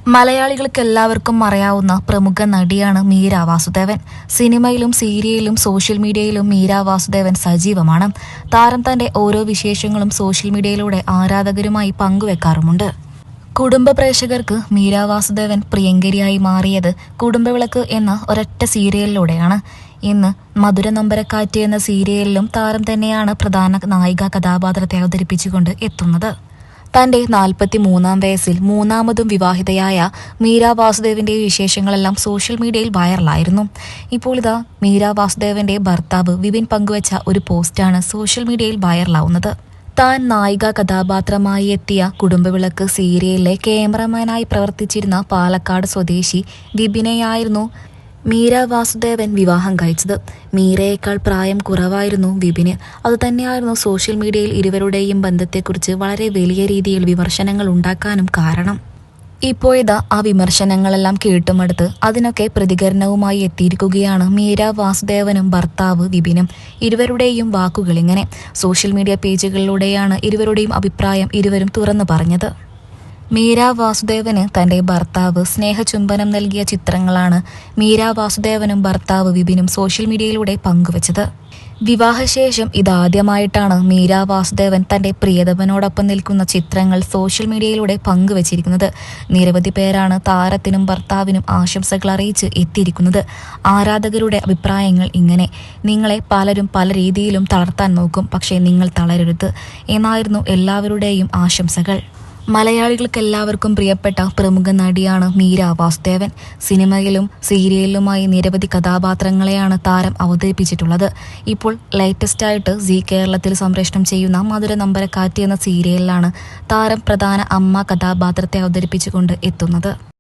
മലയാളികൾക്ക് എല്ലാവർക്കും അറിയാവുന്ന പ്രമുഖ നടിയാണ് മീര വാസുദേവൻ. സിനിമയിലും സീരിയലിലും സോഷ്യൽ മീഡിയയിലും മീര വാസുദേവൻ സജീവമാണ്. താരം തന്റെ ഓരോ വിശേഷങ്ങളും സോഷ്യൽ മീഡിയയിലൂടെ ആരാധകരുമായി പങ്കുവെക്കാറുമുണ്ട്. കുടുംബ പ്രേക്ഷകർക്ക് മീര വാസുദേവൻ പ്രിയങ്കരിയായി മാറിയത് കുടുംബവിളക്ക് എന്ന ഒരൊറ്റ സീരിയലിലൂടെയാണ്. ഇന്ന് മധുര നൊമ്പരക്കാറ്റ് എന്ന സീരിയലിലും താരം തന്നെയാണ് പ്രധാന നായിക കഥാപാത്രത്തെ അവതരിപ്പിച്ചുകൊണ്ട് എത്തുന്നത്. തന്റെ 43-ാം വയസ്സിൽ മൂന്നാമതും വിവാഹിതയായ മീര വാസുദേവന്റെ വിശേഷങ്ങളെല്ലാം സോഷ്യൽ മീഡിയയിൽ വൈറലായിരുന്നു. ഇപ്പോൾ ഇതാ മീര വാസുദേവന്റെ ഭർത്താവ് വിപിൻ പങ്കുവച്ച ഒരു പോസ്റ്റാണ് സോഷ്യൽ മീഡിയയിൽ വൈറലാവുന്നത്. താൻ നായിക കഥാപാത്രമായി എത്തിയ കുടുംബവിളക്ക് സീരിയലിലെ ക്യാമറമാനായി പ്രവർത്തിച്ചിരുന്ന പാലക്കാട് സ്വദേശി വിപിനെയായിരുന്നു മീര വാസുദേവൻ വിവാഹം കഴിച്ചത്. മീരയേക്കാൾ പ്രായം കുറവായിരുന്നു വിപിന്. അതുതന്നെയായിരുന്നു സോഷ്യൽ മീഡിയയിൽ ഇരുവരുടെയും ബന്ധത്തെക്കുറിച്ച് വളരെ വലിയ രീതിയിൽ വിമർശനങ്ങൾ ഉണ്ടാക്കാനും കാരണം. ഇപ്പോഴിതാ ആ വിമർശനങ്ങളെല്ലാം കേട്ടുമടുത്ത് അതിനൊക്കെ പ്രതികരണവുമായി എത്തിയിരിക്കുകയാണ് മീര വാസുദേവനും ഭർത്താവ് വിപിനും. ഇരുവരുടെയും വാക്കുകളിങ്ങനെ. സോഷ്യൽ മീഡിയ പേജുകളിലൂടെയാണ് ഇരുവരുടെയും അഭിപ്രായം ഇരുവരും തുറന്നു പറഞ്ഞത്. മീര വാസുദേവന് തന്റെ ഭർത്താവ് സ്നേഹചുംബനം നൽകിയ ചിത്രങ്ങളാണ് മീര വാസുദേവനും ഭർത്താവ് വിപിനും സോഷ്യൽ മീഡിയയിലൂടെ പങ്കുവച്ചത്. വിവാഹശേഷം ഇതാദ്യമായിട്ടാണ് മീര വാസുദേവൻ തന്റെ പ്രിയതമനോടൊപ്പം നിൽക്കുന്ന ചിത്രങ്ങൾ സോഷ്യൽ മീഡിയയിലൂടെ പങ്കുവച്ചിരിക്കുന്നത്. നിരവധി പേരാണ് താരത്തിനും ഭർത്താവിനും ആശംസകൾ അറിയിച്ച് എത്തിയിരിക്കുന്നത്. ആരാധകരുടെ അഭിപ്രായങ്ങൾ ഇങ്ങനെ: നിങ്ങളെ പലരും പല രീതിയിലും തളർത്താൻ നോക്കും, പക്ഷേ നിങ്ങൾ തളരരുത് എന്നായിരുന്നു എല്ലാവരുടെയും ആശംസകൾ. മലയാളികൾക്കെല്ലാവർക്കും പ്രിയപ്പെട്ട പ്രമുഖ നടിയാണ് മീര വാസുദേവൻ. സിനിമയിലും സീരിയലിലുമായി നിരവധി കഥാപാത്രങ്ങളെയാണ് താരം അവതരിപ്പിച്ചിട്ടുള്ളത്. ഇപ്പോൾ ലേറ്റസ്റ്റായിട്ട് സീ കേരളത്തിൽ സംപ്രേഷണം ചെയ്യുന്ന മധുര നൊമ്പരക്കാറ്റ് എന്ന സീരിയലിലാണ് താരം പ്രധാന അമ്മ കഥാപാത്രത്തെ അവതരിപ്പിച്ചുകൊണ്ട് എത്തുന്നത്.